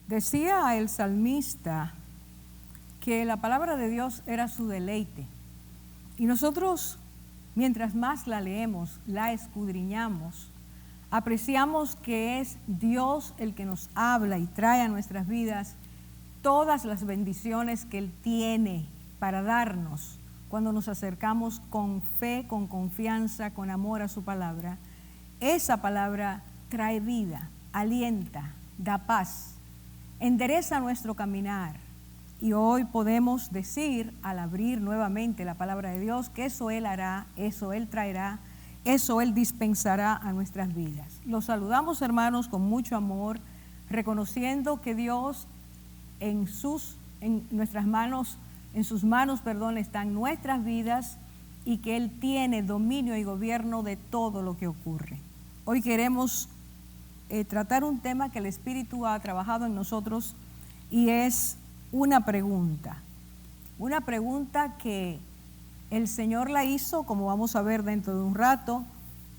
Decía el salmista que la palabra de Dios era su deleite. Y nosotros, mientras más la leemos, la escudriñamos, apreciamos que es Dios el que nos habla y trae a nuestras vidas todas las bendiciones que Él tiene para darnos cuando nos acercamos con fe, con confianza, con amor a su palabra. Esa palabra trae vida, alienta, da paz, endereza nuestro caminar. Y hoy podemos decir, al abrir nuevamente la palabra de Dios, que eso Él hará, eso Él traerá, eso Él dispensará a nuestras vidas. Los saludamos, hermanos, con mucho amor, reconociendo que Dios en sus manos están nuestras vidas y que Él tiene dominio y gobierno de todo lo que ocurre. Hoy queremos tratar un tema que el Espíritu ha trabajado en nosotros y es una pregunta que el Señor la hizo, como vamos a ver dentro de un rato,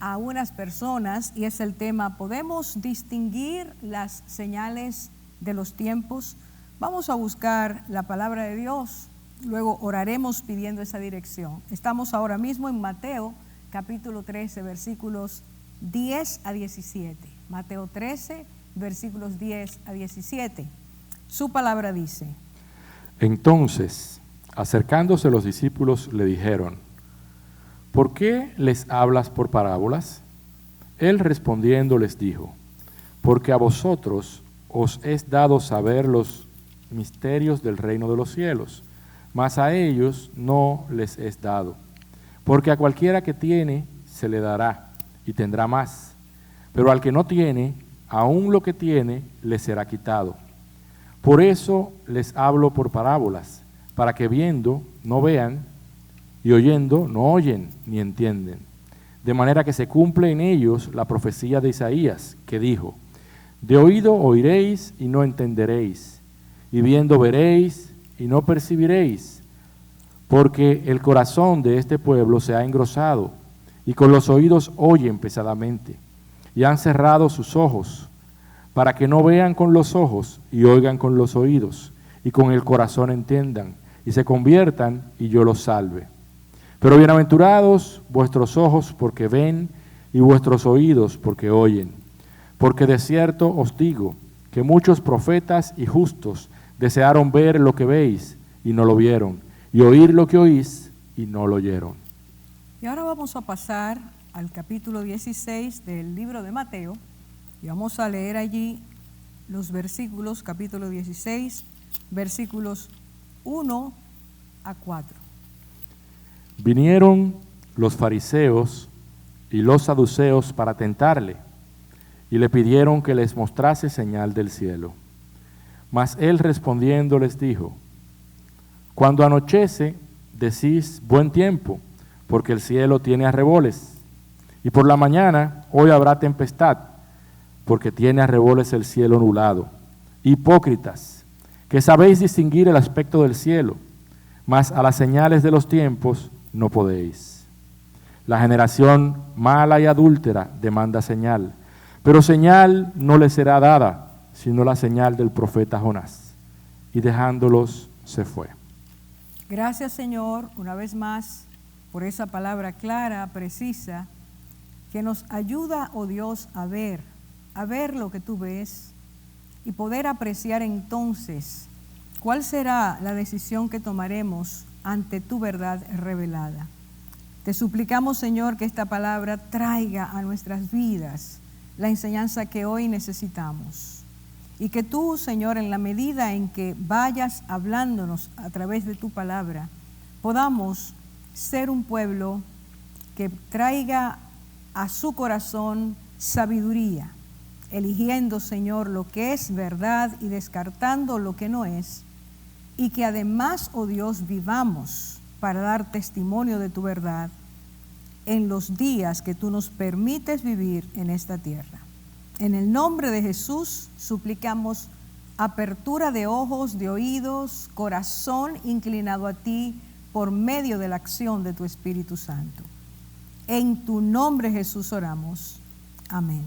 a unas personas, y es el tema: ¿podemos distinguir las señales de los tiempos? Vamos a buscar la palabra de Dios, luego oraremos pidiendo esa dirección. Estamos ahora mismo en Mateo capítulo 13, versículos 10 a 17. Mateo 13, versículos 10 a 17. Su palabra dice: Entonces, acercándose los discípulos, le dijeron: ¿por qué les hablas por parábolas? Él respondiendo les dijo: porque a vosotros os es dado saber los misterios del reino de los cielos, mas a ellos no les es dado. Porque a cualquiera que tiene, se le dará, y tendrá más. Pero al que no tiene, aun lo que tiene, le será quitado. Por eso les hablo por parábolas, para que viendo no vean, y oyendo no oyen ni entienden. De manera que se cumple en ellos la profecía de Isaías, que dijo: de oído oiréis y no entenderéis, y viendo veréis y no percibiréis, porque el corazón de este pueblo se ha engrosado, y con los oídos oyen pesadamente, y han cerrado sus ojos, para que no vean con los ojos y oigan con los oídos, y con el corazón entiendan, y se conviertan, y yo los salve. Pero bienaventurados vuestros ojos porque ven, y vuestros oídos porque oyen. Porque de cierto os digo que muchos profetas y justos desearon ver lo que veis y no lo vieron, y oír lo que oís y no lo oyeron. Y ahora vamos a pasar al capítulo 16 del libro de Mateo, y vamos a leer allí los versículos, capítulo 16, versículos 1 a 4. Vinieron los fariseos y los saduceos para tentarle, y le pidieron que les mostrase señal del cielo. Mas él respondiendo les dijo: cuando anochece, decís buen tiempo, porque el cielo tiene arreboles, y por la mañana, hoy habrá tempestad, porque tiene arreboles el cielo nublado. Hipócritas, que sabéis distinguir el aspecto del cielo, mas a las señales de los tiempos no podéis. La generación mala y adúltera demanda señal, pero señal no le será dada, sino la señal del profeta Jonás. Y dejándolos, se fue. Gracias, Señor, una vez más, por esa palabra clara, precisa, que nos ayuda, oh Dios, a ver lo que tú ves y poder apreciar entonces cuál será la decisión que tomaremos ante tu verdad revelada. Te suplicamos, Señor, que esta palabra traiga a nuestras vidas la enseñanza que hoy necesitamos. Y que tú, Señor, en la medida en que vayas hablándonos a través de tu palabra, podamos ser un pueblo que traiga a su corazón sabiduría, eligiendo, Señor, lo que es verdad y descartando lo que no es, y que además, oh Dios, vivamos para dar testimonio de tu verdad en los días que tú nos permites vivir en esta tierra. En el nombre de Jesús suplicamos apertura de ojos, de oídos, corazón inclinado a ti por medio de la acción de tu Espíritu Santo. En tu nombre, Jesús, oramos. Amén.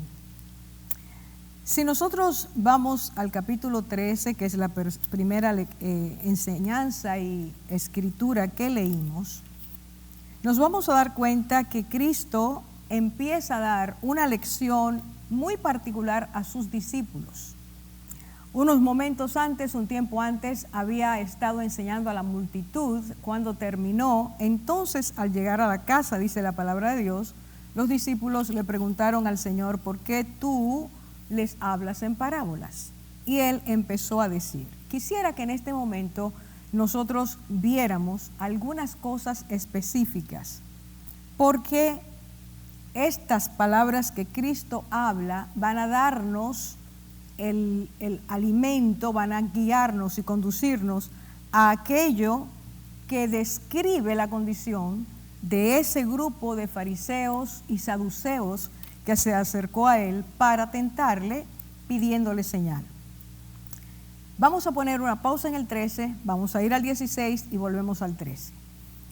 Si nosotros vamos al capítulo 13, que es la primera enseñanza y escritura que leímos, nos vamos a dar cuenta que Cristo empieza a dar una lección muy particular a sus discípulos. Unos momentos antes, un tiempo antes, había estado enseñando a la multitud. Cuando terminó, entonces al llegar a la casa, dice la palabra de Dios, los discípulos le preguntaron al Señor, ¿por qué tú les hablas en parábolas? Y él empezó a decir, quisiera que en este momento nosotros viéramos algunas cosas específicas, porque estas palabras que Cristo habla van a darnos el alimento, van a guiarnos y conducirnos a aquello que describe la condición de ese grupo de fariseos y saduceos que se acercó a él para tentarle pidiéndole señal. Vamos a poner una pausa en el 13, vamos a ir al 16 y volvemos al 13.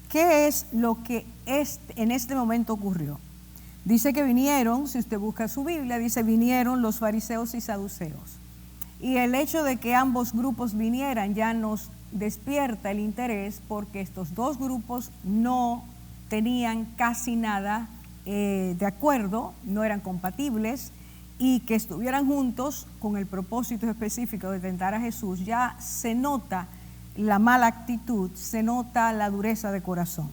¿Qué es lo que en este momento ocurrió? Dice que vinieron, si usted busca su Biblia, dice vinieron los fariseos y saduceos. Y el hecho de que ambos grupos vinieran ya nos despierta el interés, porque estos dos grupos no tenían casi nada de acuerdo, no eran compatibles, y que estuvieran juntos con el propósito específico de tentar a Jesús, ya se nota la mala actitud, se nota la dureza de corazón.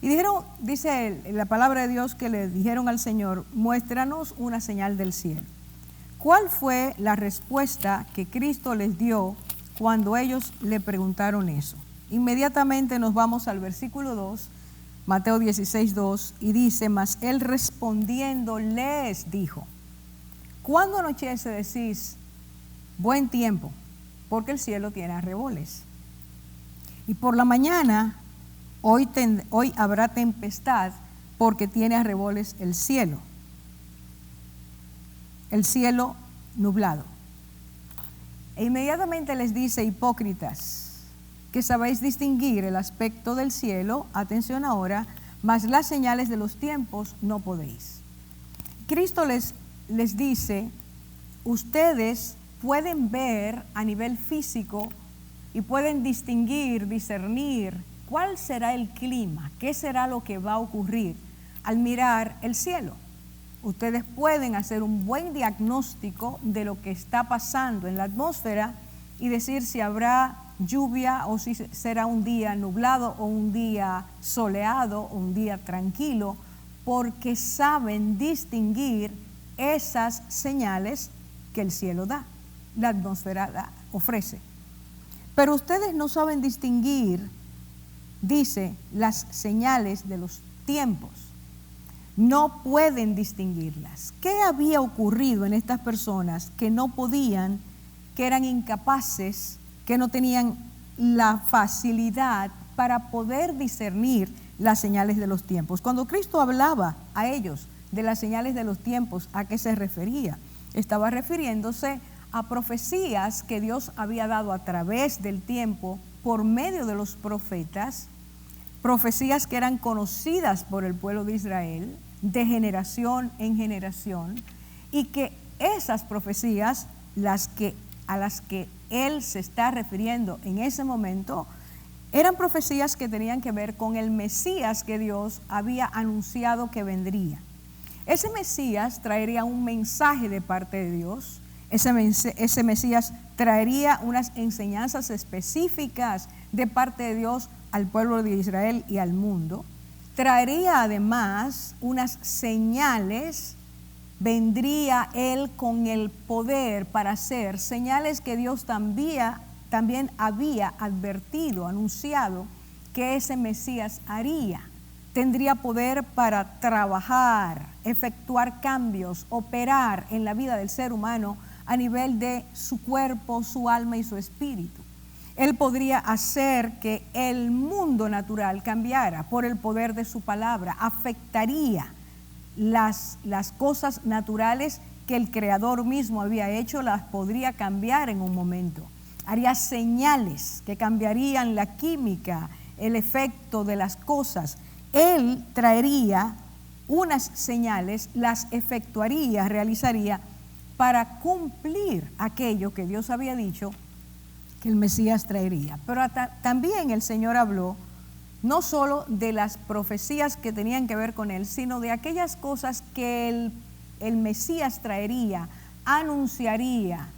Y dijeron, dice la palabra de Dios, que le dijeron al Señor, muéstranos una señal del cielo. ¿Cuál fue la respuesta que Cristo les dio cuando ellos le preguntaron eso? Inmediatamente nos vamos al versículo 2, Mateo 16, 2, y dice, mas él respondiendo les dijo, ¿cuándo anochece decís, buen tiempo, porque el cielo tiene arreboles? Y por la mañana, hoy habrá tempestad, porque tiene arreboles el cielo nublado. E inmediatamente les dice, hipócritas, que sabéis distinguir el aspecto del cielo, atención ahora, mas las señales de los tiempos no podéis. Cristo les dice, ustedes pueden ver a nivel físico y pueden distinguir, discernir cuál será el clima, qué será lo que va a ocurrir al mirar el cielo. Ustedes pueden hacer un buen diagnóstico de lo que está pasando en la atmósfera y decir si habrá lluvia o si será un día nublado o un día soleado o un día tranquilo, porque saben distinguir esas señales que el cielo da, la atmósfera ofrece. Pero ustedes no saben distinguir, dice, las señales de los tiempos. No pueden distinguirlas. ¿Qué había ocurrido en estas personas que no podían, que eran incapaces, que no tenían la facilidad para poder discernir las señales de los tiempos? Cuando Cristo hablaba a ellos de las señales de los tiempos, ¿a qué se refería? Estaba refiriéndose a profecías que Dios había dado a través del tiempo por medio de los profetas, profecías que eran conocidas por el pueblo de Israel de generación en generación, y que esas profecías, a las que él se está refiriendo en ese momento, eran profecías que tenían que ver con el Mesías que Dios había anunciado que vendría. Ese Mesías traería un mensaje de parte de Dios. Ese Mesías traería unas enseñanzas específicas de parte de Dios al pueblo de Israel y al mundo. Traería además unas señales. Vendría él con el poder para hacer señales que Dios también había advertido, anunciado que ese Mesías haría. Tendría poder para trabajar, efectuar cambios, operar en la vida del ser humano a nivel de su cuerpo, su alma y su espíritu. Él podría hacer que el mundo natural cambiara por el poder de su palabra, afectaría las cosas naturales que el Creador mismo había hecho, las podría cambiar en un momento. Haría señales que cambiarían la química, el efecto de las cosas. Él traería unas señales, las efectuaría, realizaría para cumplir aquello que Dios había dicho que el Mesías traería. Pero también el Señor habló no solo de las profecías que tenían que ver con él, sino de aquellas cosas que el Mesías traería, anunciaría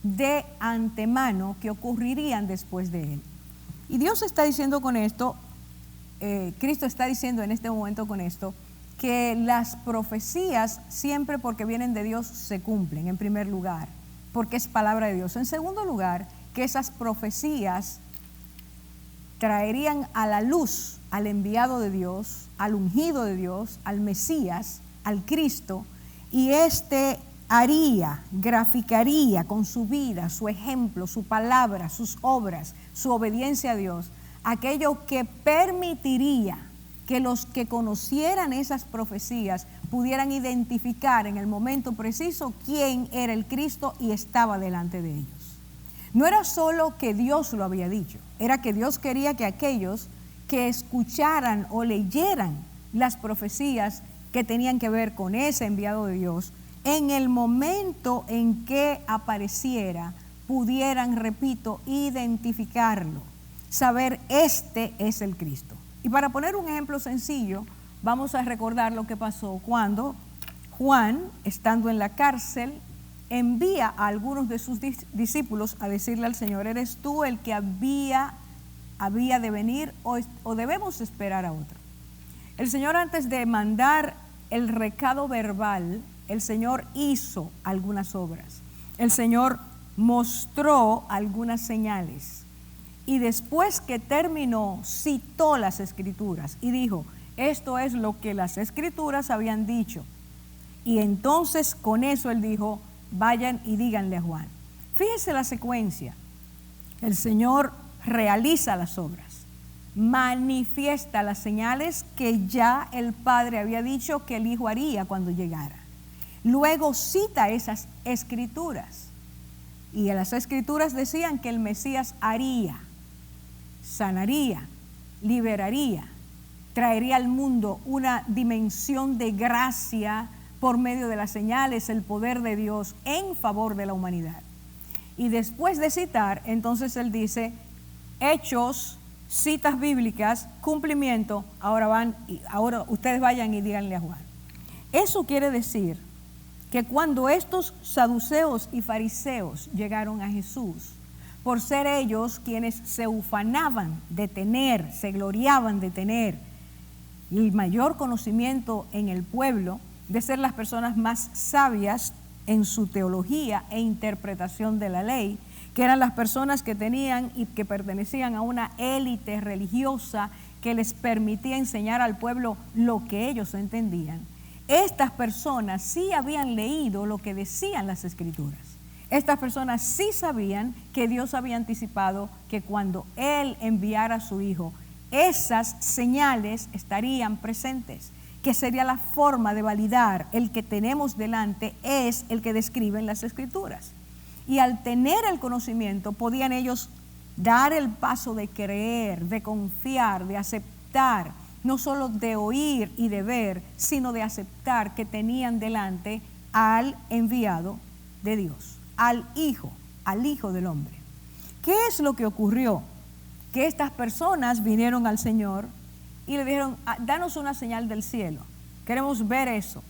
de antemano que ocurrirían después de él. Y Dios está diciendo con esto, Cristo está diciendo en este momento con esto, que las profecías siempre porque vienen de Dios se cumplen, en primer lugar, porque es palabra de Dios. En segundo lugar, que esas profecías traerían a la luz al enviado de Dios, al ungido de Dios, al Mesías, al Cristo, y éste graficaría con su vida, su ejemplo, su palabra, sus obras, su obediencia a Dios, aquello que permitiría que los que conocieran esas profecías pudieran identificar en el momento preciso quién era el Cristo y estaba delante de ellos. No era solo que Dios lo había dicho, era que Dios quería que aquellos que escucharan o leyeran las profecías que tenían que ver con ese enviado de Dios, en el momento en que apareciera, pudieran, repito, identificarlo, saber este es el Cristo. Y para poner un ejemplo sencillo, vamos a recordar lo que pasó cuando Juan, estando en la cárcel, envía a algunos de sus discípulos a decirle al Señor, ¿eres tú el que había de venir o debemos esperar a otro? El Señor, antes de mandar el recado verbal, el Señor hizo algunas obras. El Señor mostró algunas señales. Y después que terminó, citó las Escrituras y dijo, esto es lo que las Escrituras habían dicho. Y entonces con eso Él dijo, vayan y díganle a Juan. Fíjense la secuencia. El Señor realiza las obras, manifiesta las señales que ya el Padre había dicho que el Hijo haría cuando llegara. Luego cita esas Escrituras. Y en las Escrituras decían que el Mesías haría, sanaría, liberaría, traería al mundo una dimensión de gracia por medio de las señales, el poder de Dios en favor de la humanidad. Y después de citar, entonces Él dice, hechos, citas bíblicas, cumplimiento, ahora ustedes vayan y díganle a Juan. Eso quiere decir que cuando estos saduceos y fariseos llegaron a Jesús, por ser ellos quienes se ufanaban de tener, se gloriaban de tener el mayor conocimiento en el pueblo, de ser las personas más sabias en su teología e interpretación de la ley, que eran las personas que tenían y que pertenecían a una élite religiosa que les permitía enseñar al pueblo lo que ellos entendían. Estas personas sí habían leído lo que decían las Escrituras. Estas personas sí sabían que Dios había anticipado que cuando Él enviara a su Hijo, esas señales estarían presentes, que sería la forma de validar el que tenemos delante es el que describen las Escrituras. Y al tener el conocimiento podían ellos dar el paso de creer, de confiar, de aceptar, no solo de oír y de ver, sino de aceptar que tenían delante al enviado de Dios, al Hijo del hombre. ¿Qué es lo que ocurrió? Que estas personas vinieron al Señor y le dijeron, danos una señal del cielo, queremos ver eso.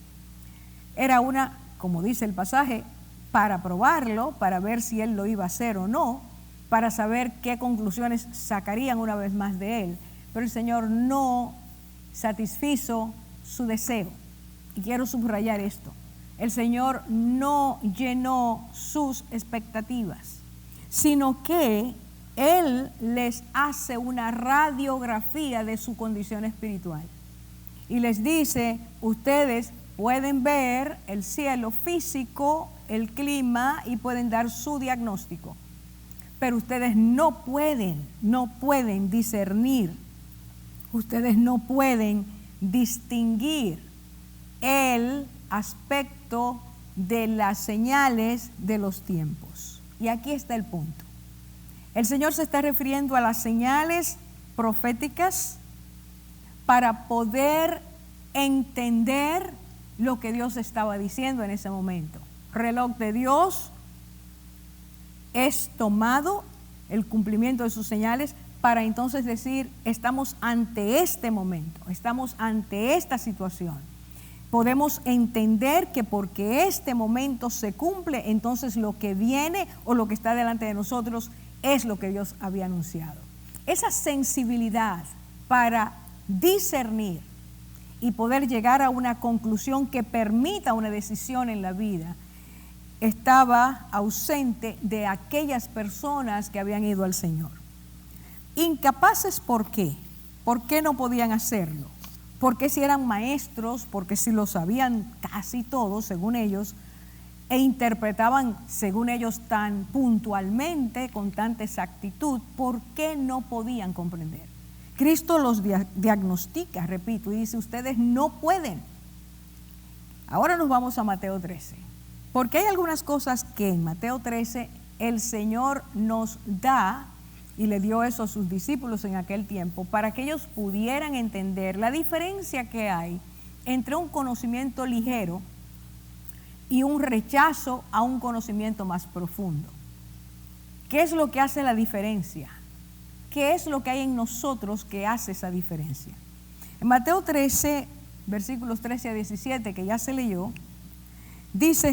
Era una, como dice el pasaje, para probarlo, para ver si Él lo iba a hacer o no, para saber qué conclusiones sacarían una vez más de Él. Pero el Señor no satisfizo su deseo. Y quiero subrayar esto. El Señor no llenó sus expectativas, sino que Él les hace una radiografía de su condición espiritual. Y les dice, ustedes pueden ver el cielo físico, el clima y pueden dar su diagnóstico. Pero ustedes no pueden discernir, ustedes no pueden distinguir el aspecto de las señales de los tiempos. Y aquí está el punto. El Señor se está refiriendo a las señales proféticas para poder entender lo que Dios estaba diciendo en ese momento. reloj de Dios es tomado, el cumplimiento de sus señales, para entonces decir, estamos ante este momento, estamos ante esta situación. Podemos entender que porque este momento se cumple, entonces lo que viene o lo que está delante de nosotros es lo que Dios había anunciado. Esa sensibilidad para discernir y poder llegar a una conclusión que permita una decisión en la vida estaba ausente de aquellas personas que habían ido al Señor. Incapaces, ¿por qué? ¿Por qué no podían hacerlo? Porque si eran maestros, porque si lo sabían casi todos, según ellos, e interpretaban, según ellos, tan puntualmente, con tanta exactitud, ¿por qué no podían comprender? Cristo los diagnostica, repito, y dice, ustedes no pueden. Ahora nos vamos a Mateo 13, porque hay algunas cosas que en Mateo 13 el Señor nos da, y le dio eso a sus discípulos en aquel tiempo, para que ellos pudieran entender la diferencia que hay entre un conocimiento ligero y un rechazo a un conocimiento más profundo. ¿Qué es lo que hace la diferencia? ¿Qué es lo que hay en nosotros que hace esa diferencia? En Mateo 13, versículos 13 a 17, que ya se leyó, dice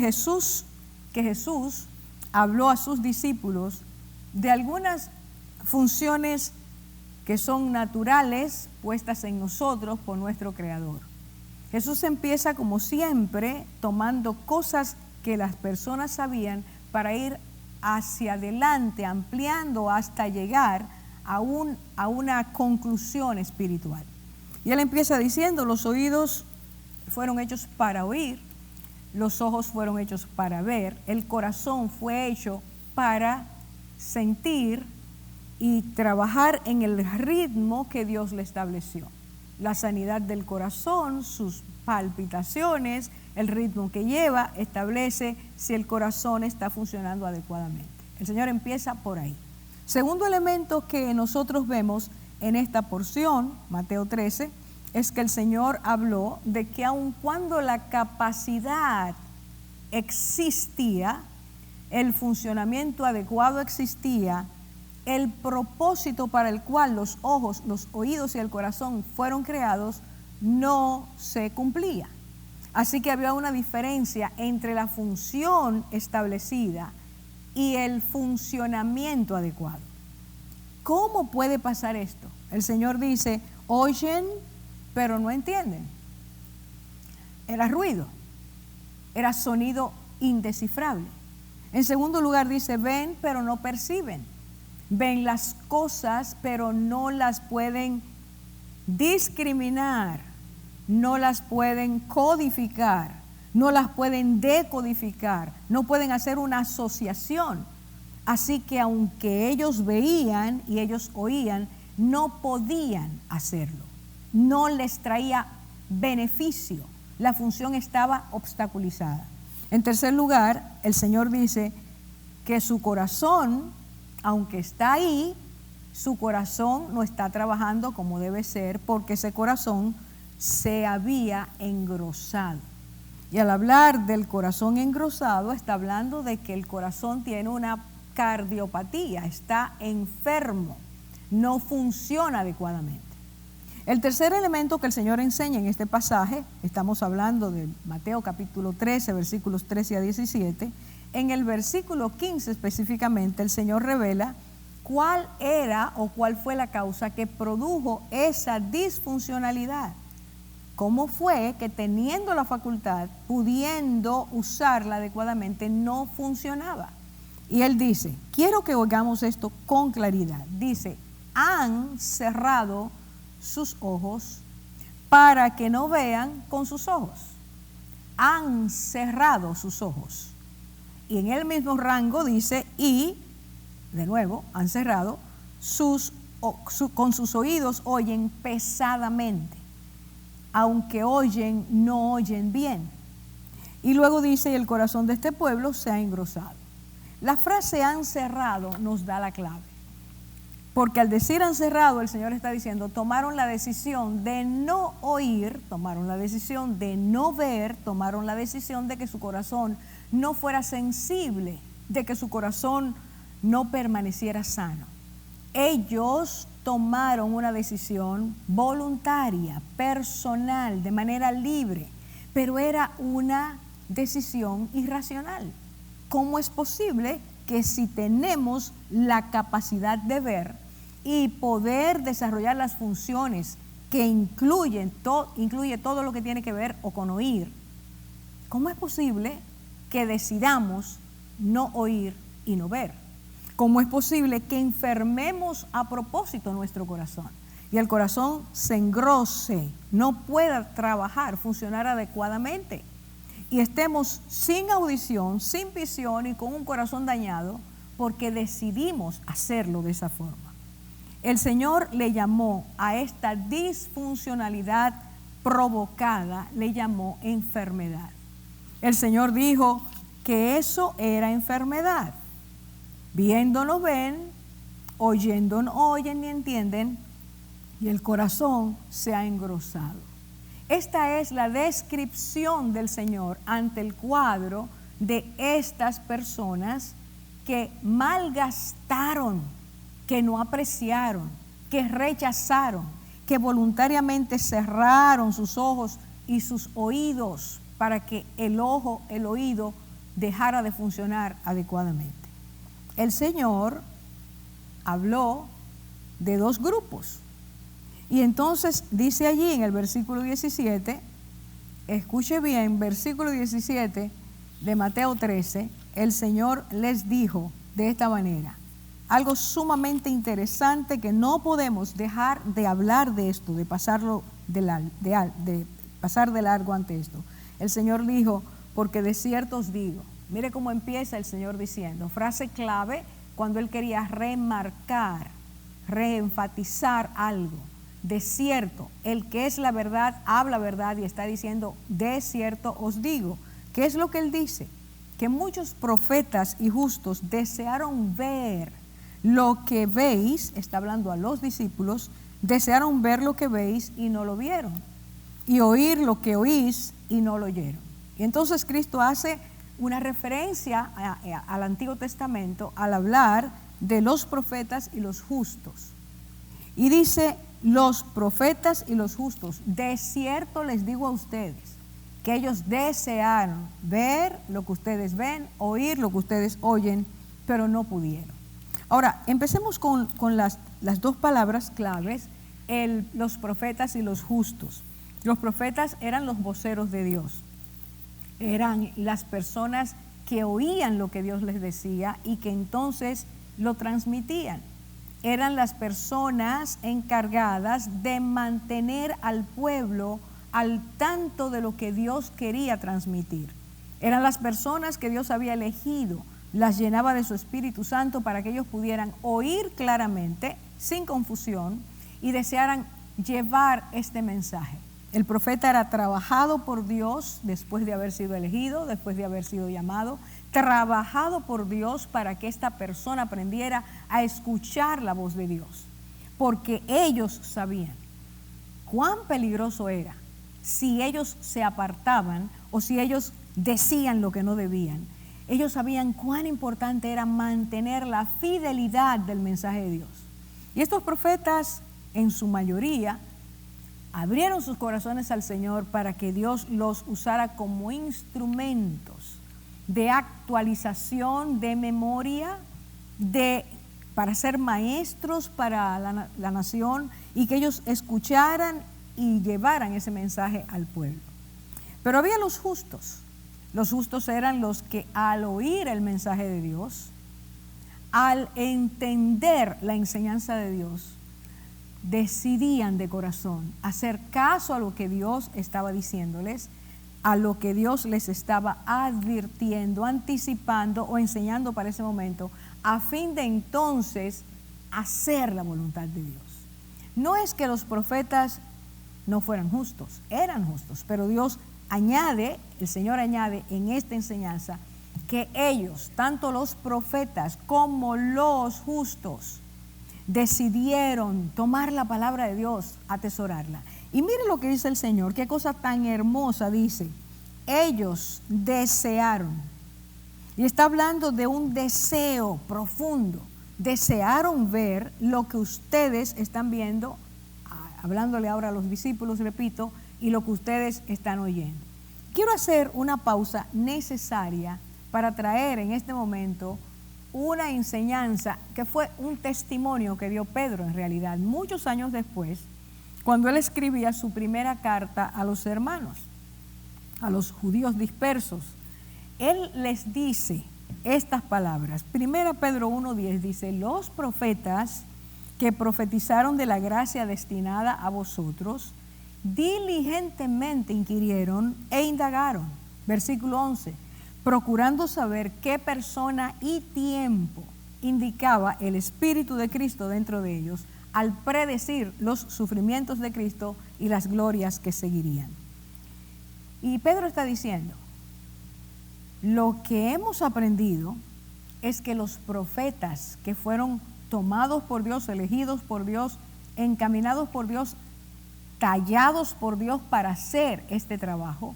que Jesús habló a sus discípulos de algunas funciones que son naturales puestas en nosotros por nuestro Creador. Jesús empieza como siempre tomando cosas que las personas sabían para ir hacia adelante, ampliando hasta llegar a una conclusión espiritual. Y él empieza diciendo, los oídos fueron hechos para oír, los ojos fueron hechos para ver, el corazón fue hecho para sentir y trabajar en el ritmo que Dios le estableció. La sanidad del corazón, sus palpitaciones, el ritmo que lleva, establece si el corazón está funcionando adecuadamente. El Señor empieza por ahí. Segundo elemento que nosotros vemos en esta porción, Mateo 13, es que el Señor habló de que aun cuando la capacidad existía, el funcionamiento adecuado existía, el propósito para el cual los ojos, los oídos y el corazón fueron creados no se cumplía. Así que había una diferencia entre la función establecida y el funcionamiento adecuado. ¿Cómo puede pasar esto? El Señor dice, oyen, pero no entienden. Era ruido, era sonido indescifrable. En segundo lugar dice, ven, pero no perciben. Ven las cosas, pero no las pueden discriminar, no las pueden codificar, no las pueden decodificar, no pueden hacer una asociación. Así que aunque ellos veían y ellos oían, no podían hacerlo. No les traía beneficio. La función estaba obstaculizada. En tercer lugar, el Señor dice que su corazón, aunque está ahí, su corazón no está trabajando como debe ser, porque ese corazón se había engrosado. Y al hablar del corazón engrosado, está hablando de que el corazón tiene una cardiopatía, está enfermo, no funciona adecuadamente. El tercer elemento que el Señor enseña en este pasaje, estamos hablando de Mateo capítulo 13, versículos 13 a 17, en el versículo 15 específicamente, el Señor revela cuál era o cuál fue la causa que produjo esa disfuncionalidad. ¿Cómo fue que teniendo la facultad, pudiendo usarla adecuadamente, no funcionaba? Y Él dice, quiero que oigamos esto con claridad. Dice, han cerrado sus ojos para que no vean con sus ojos. Han cerrado sus ojos. Y en el mismo rango dice, y, de nuevo, han cerrado, con sus oídos oyen pesadamente. Aunque oyen, no oyen bien. Y luego dice, y el corazón de este pueblo se ha engrosado. La frase han cerrado nos da la clave. Porque al decir han cerrado, el Señor está diciendo, tomaron la decisión de no oír, tomaron la decisión de no ver, tomaron la decisión de que su corazón no fuera sensible de que su corazón no permaneciera sano. Ellos tomaron una decisión voluntaria, personal, de manera libre, pero era una decisión irracional. ¿Cómo es posible que si tenemos la capacidad de ver y poder desarrollar las funciones que incluye todo lo que tiene que ver o con oír, cómo es posible que decidamos no oír y no ver? ¿Cómo es posible que enfermemos a propósito nuestro corazón y el corazón se engrose, no pueda trabajar, funcionar adecuadamente, y estemos sin audición, sin visión y con un corazón dañado porque decidimos hacerlo de esa forma? El Señor le llamó a esta disfuncionalidad provocada, le llamó enfermedad. El Señor dijo que eso era enfermedad. Viendo no ven, oyendo no oyen ni entienden, y el corazón se ha engrosado. Esta es la descripción del Señor ante el cuadro de estas personas que malgastaron, que no apreciaron, que rechazaron, que voluntariamente cerraron sus ojos y sus oídos para que el oído dejara de funcionar adecuadamente. El Señor habló de dos grupos. Y entonces dice allí en el versículo 17, escuche bien, versículo 17 de Mateo 13, el Señor les dijo de esta manera, algo sumamente interesante que no podemos dejar de hablar de esto, de pasar de largo ante esto. El Señor dijo, porque de cierto os digo. Mire cómo empieza el Señor diciendo, frase clave cuando Él quería remarcar, reenfatizar algo. De cierto, el que es la verdad, habla verdad y está diciendo, de cierto os digo. ¿Qué es lo que Él dice? Que muchos profetas y justos desearon ver lo que veis, está hablando a los discípulos, desearon ver lo que veis y no lo vieron, y oír lo que oís y no lo oyeron. Y entonces Cristo hace una referencia al Antiguo Testamento al hablar de los profetas y los justos. Y dice, los profetas y los justos, de cierto les digo a ustedes, que ellos desearon ver lo que ustedes ven, oír lo que ustedes oyen, pero no pudieron. Ahora, empecemos con las dos palabras claves, los profetas y los justos. Los profetas eran los voceros de Dios. Eran las personas que oían lo que Dios les decía y que entonces lo transmitían. Eran las personas encargadas de mantener al pueblo al tanto de lo que Dios quería transmitir. Eran las personas que Dios había elegido, las llenaba de su Espíritu Santo para que ellos pudieran oír claramente, sin confusión, y desearan llevar este mensaje. El profeta era trabajado por Dios después de haber sido elegido, después de haber sido llamado, trabajado por Dios para que esta persona aprendiera a escuchar la voz de Dios, porque ellos sabían cuán peligroso era si ellos se apartaban o si ellos decían lo que no debían. Ellos sabían cuán importante era mantener la fidelidad del mensaje de Dios. Y estos profetas, en su mayoría, abrieron sus corazones al Señor para que Dios los usara como instrumentos de actualización, de memoria, para ser maestros para la nación, y que ellos escucharan y llevaran ese mensaje al pueblo. Pero había los justos. Los justos eran los que al oír el mensaje de Dios, al entender la enseñanza de Dios, decidían de corazón hacer caso a lo que Dios estaba diciéndoles, a lo que Dios les estaba advirtiendo, anticipando o enseñando para ese momento, a fin de entonces hacer la voluntad de Dios. No es que los profetas no fueran justos, eran justos, pero Dios añade, el Señor añade en esta enseñanza que ellos, tanto los profetas como los justos, decidieron tomar la palabra de Dios, atesorarla. Y mire lo que dice el Señor, qué cosa tan hermosa dice. Ellos desearon Y está hablando de un deseo profundo. Desearon ver lo que ustedes están viendo, hablándole ahora a los discípulos, repito, y lo que ustedes están oyendo. Quiero hacer una pausa necesaria para traer en este momento una enseñanza que fue un testimonio que dio Pedro en realidad, muchos años después, cuando él escribía su primera carta a los hermanos, a los judíos dispersos. Él les dice estas palabras. Primera Pedro 1:10 dice: los profetas que profetizaron de la gracia destinada a vosotros, diligentemente inquirieron e indagaron. Versículo 11, procurando saber qué persona y tiempo indicaba el Espíritu de Cristo dentro de ellos, al predecir los sufrimientos de Cristo y las glorias que seguirían. Y Pedro está diciendo, lo que hemos aprendido es que los profetas que fueron tomados por Dios, elegidos por Dios, encaminados por Dios, tallados por Dios para hacer este trabajo,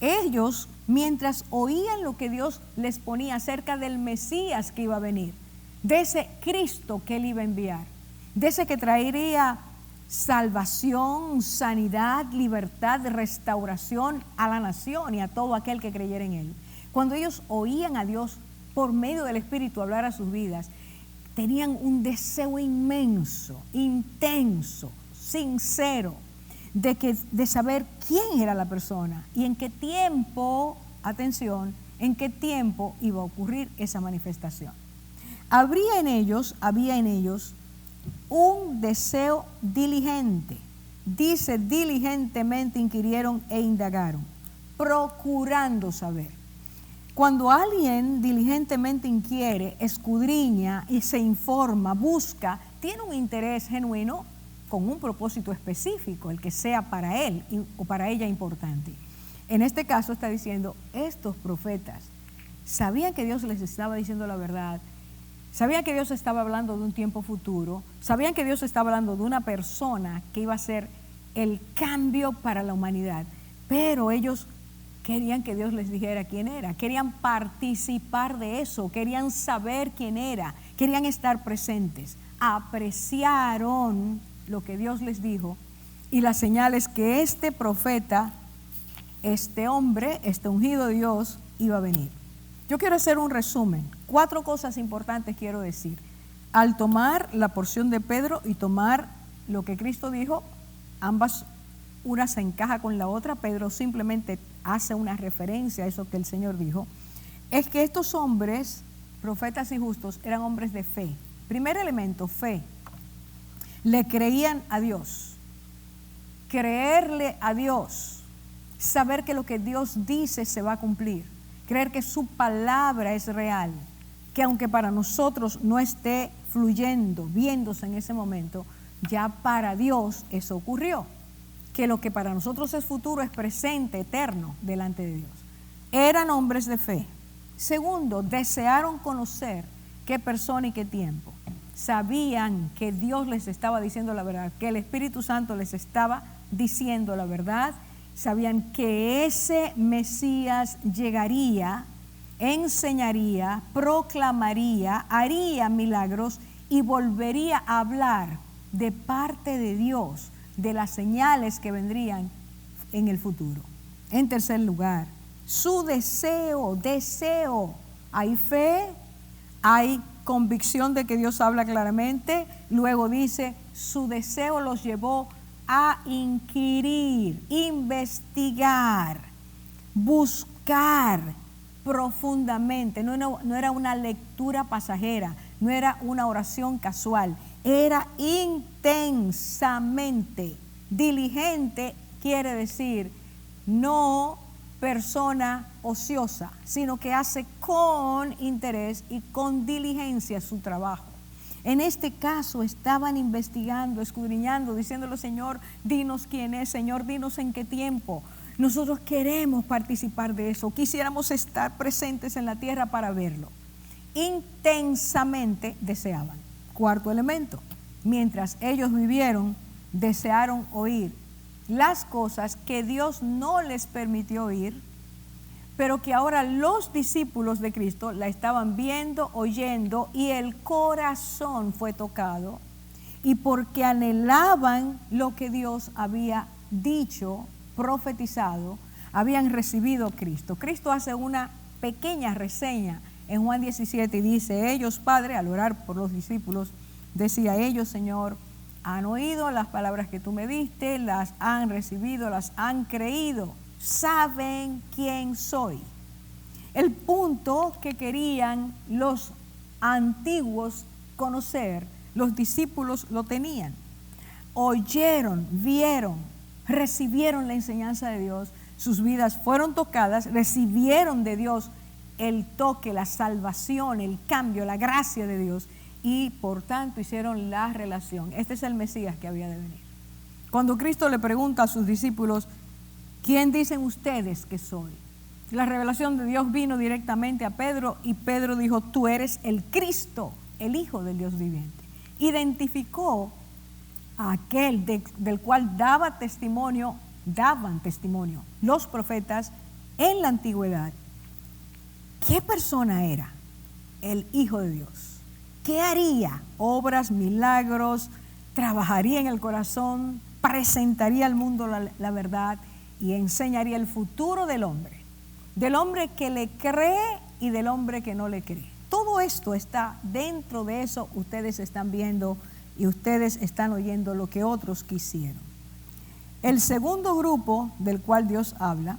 ellos, mientras oían lo que Dios les ponía acerca del Mesías que iba a venir, de ese Cristo que Él iba a enviar, de ese que traería salvación, sanidad, libertad, restauración a la nación y a todo aquel que creyera en Él. Cuando ellos oían a Dios por medio del Espíritu hablar a sus vidas, tenían un deseo inmenso, intenso, sincero, de saber quién era la persona y en qué tiempo, atención, en qué tiempo iba a ocurrir esa manifestación. Había en ellos un deseo diligente. Dice, diligentemente inquirieron e indagaron, procurando saber. Cuando alguien diligentemente inquiere, escudriña y se informa, busca, tiene un interés genuino con un propósito específico, el que sea para él o para ella importante. En este caso está diciendo, estos profetas sabían que Dios les estaba diciendo la verdad, sabían que Dios estaba hablando de un tiempo futuro, sabían que Dios estaba hablando de una persona que iba a ser el cambio para la humanidad, pero ellos querían que Dios les dijera quién era, querían participar de eso, querían saber quién era, querían estar presentes, apreciaron lo que Dios les dijo y las señales que este profeta, este hombre, este ungido de Dios iba a venir. Yo quiero hacer un resumen, 4 cosas importantes quiero decir. Al tomar la porción de Pedro y tomar lo que Cristo dijo, ambas, una se encaja con la otra, Pedro simplemente hace una referencia a eso que el Señor dijo, es que estos hombres, profetas y justos, eran hombres de fe. Primer elemento, fe. Le creían a Dios. Creerle a Dios. Saber que lo que Dios dice se va a cumplir. Creer que su palabra es real. Que aunque para nosotros no esté fluyendo, viéndose en ese momento, ya para Dios eso ocurrió. Que lo que para nosotros es futuro es presente, eterno, delante de Dios. Eran hombres de fe. Segundo, desearon conocer qué persona y qué tiempo. Sabían que Dios les estaba diciendo la verdad, que el Espíritu Santo les estaba diciendo la verdad. Sabían que ese Mesías llegaría, enseñaría, proclamaría, haría milagros y volvería a hablar de parte de Dios, de las señales que vendrían en el futuro. En tercer lugar, su deseo, hay fe, hay convicción de que Dios habla claramente, luego dice, su deseo los llevó a inquirir, investigar, buscar profundamente, no era una lectura pasajera, no era una oración casual, era intensamente. Diligente quiere decir no persona ociosa, sino que hace con interés y con diligencia su trabajo. En este caso estaban investigando, escudriñando, diciéndole, Señor, dinos quién es, Señor, dinos en qué tiempo. Nosotros queremos participar de eso, quisiéramos estar presentes en la tierra para verlo. Intensamente deseaban. Cuarto elemento, mientras ellos vivieron, desearon oír las cosas que Dios no les permitió oír, pero que ahora los discípulos de Cristo la estaban viendo, oyendo, y el corazón fue tocado, y porque anhelaban lo que Dios había dicho, profetizado, habían recibido a Cristo. Cristo hace una pequeña reseña en Juan 17 y dice: ellos, Padre, al orar por los discípulos, decía: ellos, Señor, han oído las palabras que tú me diste, las han recibido, las han creído, saben quién soy. El punto que querían los antiguos conocer, los discípulos lo tenían. Oyeron, vieron, recibieron la enseñanza de Dios, sus vidas fueron tocadas, recibieron de Dios el toque, la salvación, el cambio, la gracia de Dios, y por tanto hicieron la relación. Este es el Mesías que había de venir. Cuando Cristo le pregunta a sus discípulos: ¿quién dicen ustedes que soy? La revelación de Dios vino directamente a Pedro, y Pedro dijo: tú eres el Cristo, el Hijo del Dios viviente. Identificó a aquel del cual daban testimonio los profetas en la antigüedad. ¿Qué persona era el Hijo de Dios? ¿Qué haría? Obras, milagros, trabajaría en el corazón, presentaría al mundo la verdad y enseñaría el futuro del hombre que le cree y del hombre que no le cree. Todo esto está dentro de eso. Ustedes están viendo y ustedes están oyendo lo que otros quisieron. El segundo grupo del cual Dios habla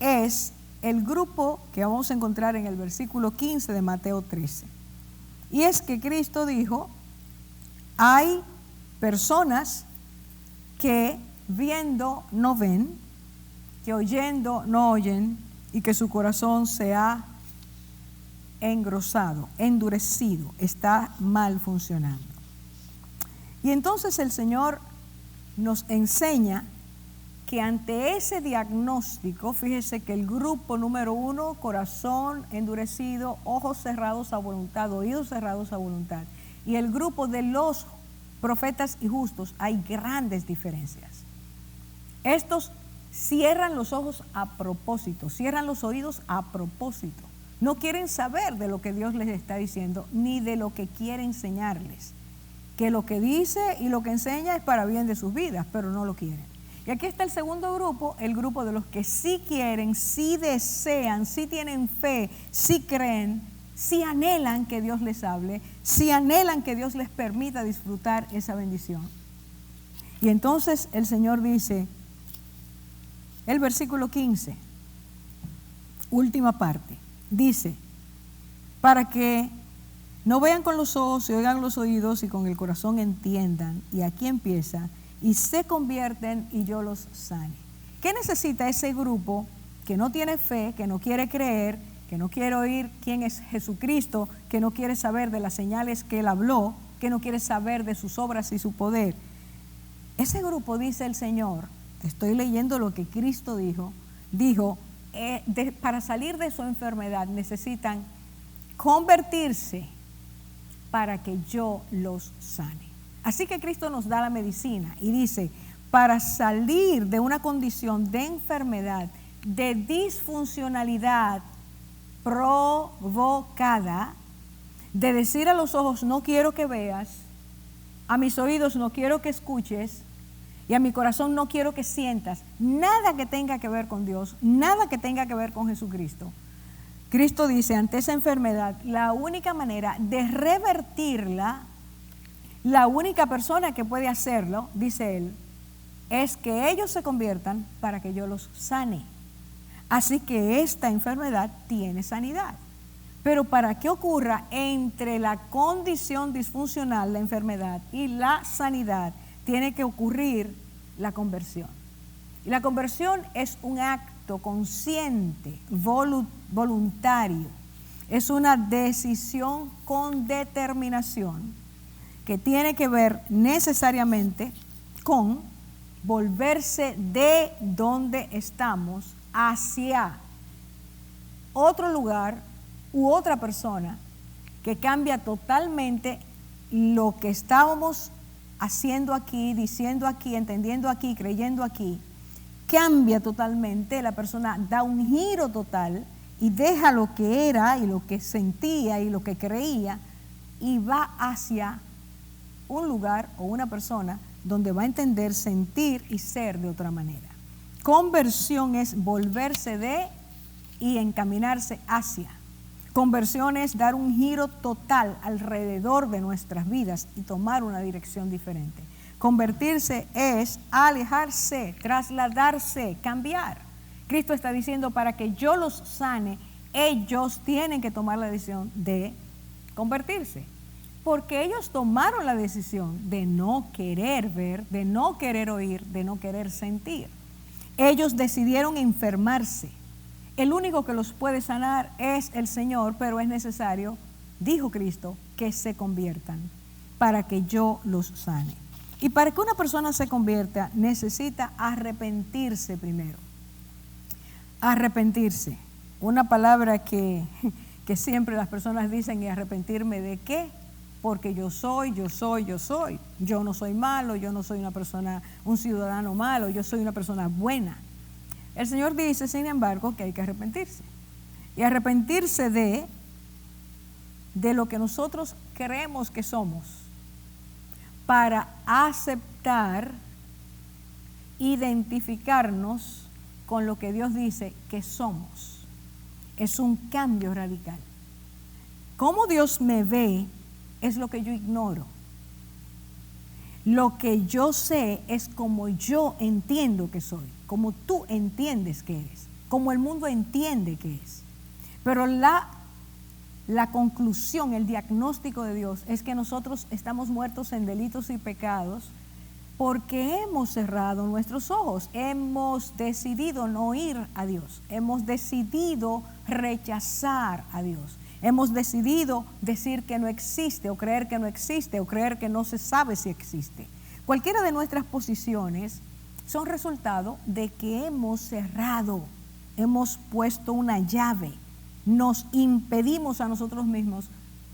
es el grupo que vamos a encontrar en el versículo 15 de Mateo 13. Y es que Cristo dijo: hay personas que viendo no ven, que oyendo no oyen, y que su corazón se ha engrosado, endurecido, está mal funcionando. Y entonces el Señor nos enseña que ante ese diagnóstico, fíjese que el grupo número 1, corazón endurecido, ojos cerrados a voluntad, oídos cerrados a voluntad, y el grupo de los profetas y justos, hay grandes diferencias. Estos cierran los ojos a propósito, cierran los oídos a propósito. No quieren saber de lo que Dios les está diciendo, ni de lo que quiere enseñarles. Que lo que dice y lo que enseña es para bien de sus vidas, pero no lo quieren. Y aquí está el segundo grupo, el grupo de los que sí quieren, sí desean, sí tienen fe, sí creen, sí anhelan que Dios les hable, sí anhelan que Dios les permita disfrutar esa bendición. Y entonces el Señor dice, el versículo 15, última parte, dice: para que no vean con los ojos y oigan los oídos y con el corazón entiendan. Y aquí empieza: y se convierten y yo los sane. ¿Qué necesita ese grupo que no tiene fe, que no quiere creer, que no quiere oír quién es Jesucristo, que no quiere saber de las señales que Él habló, que no quiere saber de sus obras y su poder? Ese grupo, dice el Señor, estoy leyendo lo que Cristo dijo, para salir de su enfermedad necesitan convertirse para que yo los sane. Así que Cristo nos da la medicina y dice: para salir de una condición de enfermedad, de disfuncionalidad provocada, de decir a los ojos: no quiero que veas, a mis oídos no quiero que escuches, y a mi corazón no quiero que sientas nada que tenga que ver con Dios, nada que tenga que ver con Jesucristo. Cristo dice, ante esa enfermedad, la única manera de revertirla, la única persona que puede hacerlo, dice Él, es que ellos se conviertan para que yo los sane. Así que esta enfermedad tiene sanidad. Pero para que ocurra entre la condición disfuncional, la enfermedad, y la sanidad, tiene que ocurrir la conversión. Y la conversión es un acto consciente, voluntario. Es una decisión con determinación que tiene que ver necesariamente con volverse de donde estamos hacia otro lugar u otra persona que cambia totalmente lo que estábamos haciendo aquí, diciendo aquí, entendiendo aquí, creyendo aquí, cambia totalmente, la persona da un giro total y deja lo que era y lo que sentía y lo que creía y va hacia un lugar o una persona donde va a entender, sentir y ser de otra manera. Conversión es volverse de y encaminarse hacia. Conversión es dar un giro total alrededor de nuestras vidas y tomar una dirección diferente. Convertirse es alejarse, trasladarse, cambiar. Cristo está diciendo, para que yo los sane, ellos tienen que tomar la decisión de convertirse. Porque ellos tomaron la decisión de no querer ver, de no querer oír, de no querer sentir. Ellos decidieron enfermarse. El único que los puede sanar es el Señor, pero es necesario, dijo Cristo, que se conviertan para que yo los sane. Y para que una persona se convierta, necesita arrepentirse primero. Arrepentirse. Una palabra que siempre las personas dicen, ¿y arrepentirme de qué? Porque yo soy. Yo no soy malo, yo no soy una persona, un ciudadano malo, yo soy una persona buena. El Señor dice, sin embargo, que hay que arrepentirse. Y arrepentirse de lo que nosotros creemos que somos, para aceptar, identificarnos con lo que Dios dice que somos. Es un cambio radical. Cómo Dios me ve es lo que yo ignoro. Lo que yo sé es como yo entiendo que soy, como tú entiendes que eres, como el mundo entiende que es. Pero la conclusión, el diagnóstico de Dios es que nosotros estamos muertos en delitos y pecados porque hemos cerrado nuestros ojos, hemos decidido no ir a Dios, hemos decidido rechazar a Dios. Hemos decidido decir que no existe, o creer que no existe, o creer que no se sabe si existe. Cualquiera de nuestras posiciones son resultado de que hemos cerrado, hemos puesto una llave, nos impedimos a nosotros mismos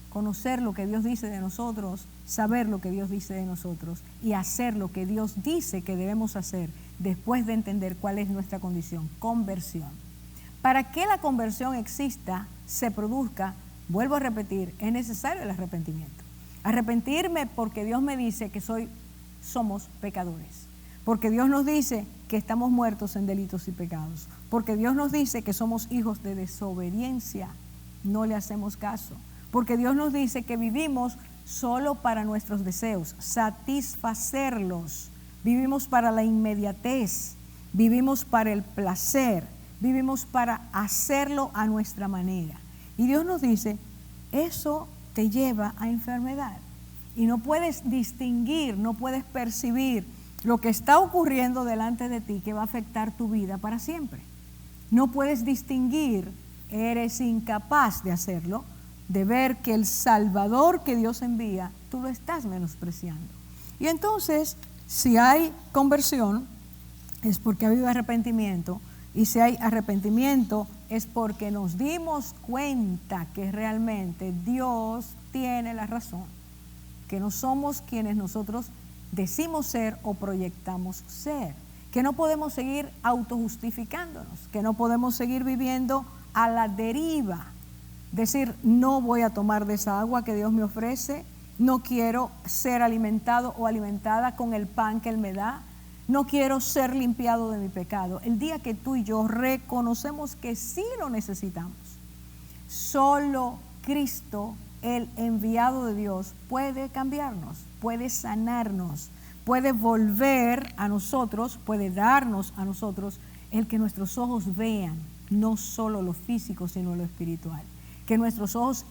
conocer lo que Dios dice de nosotros, saber lo que Dios dice de nosotros y hacer lo que Dios dice que debemos hacer después de entender cuál es nuestra condición, conversión. Para que la conversión exista, se produzca, vuelvo a repetir, es necesario el arrepentimiento. Arrepentirme porque Dios me dice que somos pecadores. Porque Dios nos dice que estamos muertos en delitos y pecados. Porque Dios nos dice que somos hijos de desobediencia. No le hacemos caso. Porque Dios nos dice que vivimos solo para nuestros deseos, satisfacerlos. Vivimos para la inmediatez. Vivimos para el placer. Vivimos para hacerlo a nuestra manera. Y Dios nos dice, eso te lleva a enfermedad. Y no puedes distinguir, no puedes percibir lo que está ocurriendo delante de ti que va a afectar tu vida para siempre. No puedes distinguir, eres incapaz de hacerlo, de ver que el Salvador que Dios envía, tú lo estás menospreciando. Y entonces, si hay conversión, es porque ha habido arrepentimiento. Y si hay arrepentimiento es porque nos dimos cuenta que realmente Dios tiene la razón, que no somos quienes nosotros decimos ser o proyectamos ser, que no podemos seguir autojustificándonos, que no podemos seguir viviendo a la deriva, decir no voy a tomar de esa agua que Dios me ofrece, no quiero ser alimentado o alimentada con el pan que Él me da, no quiero ser limpiado de mi pecado. El día que tú y yo reconocemos que sí lo necesitamos, solo Cristo, el enviado de Dios, puede cambiarnos, puede sanarnos, puede volver a nosotros, puede darnos a nosotros el que nuestros ojos vean, no solo lo físico, sino lo espiritual. Que nuestros ojos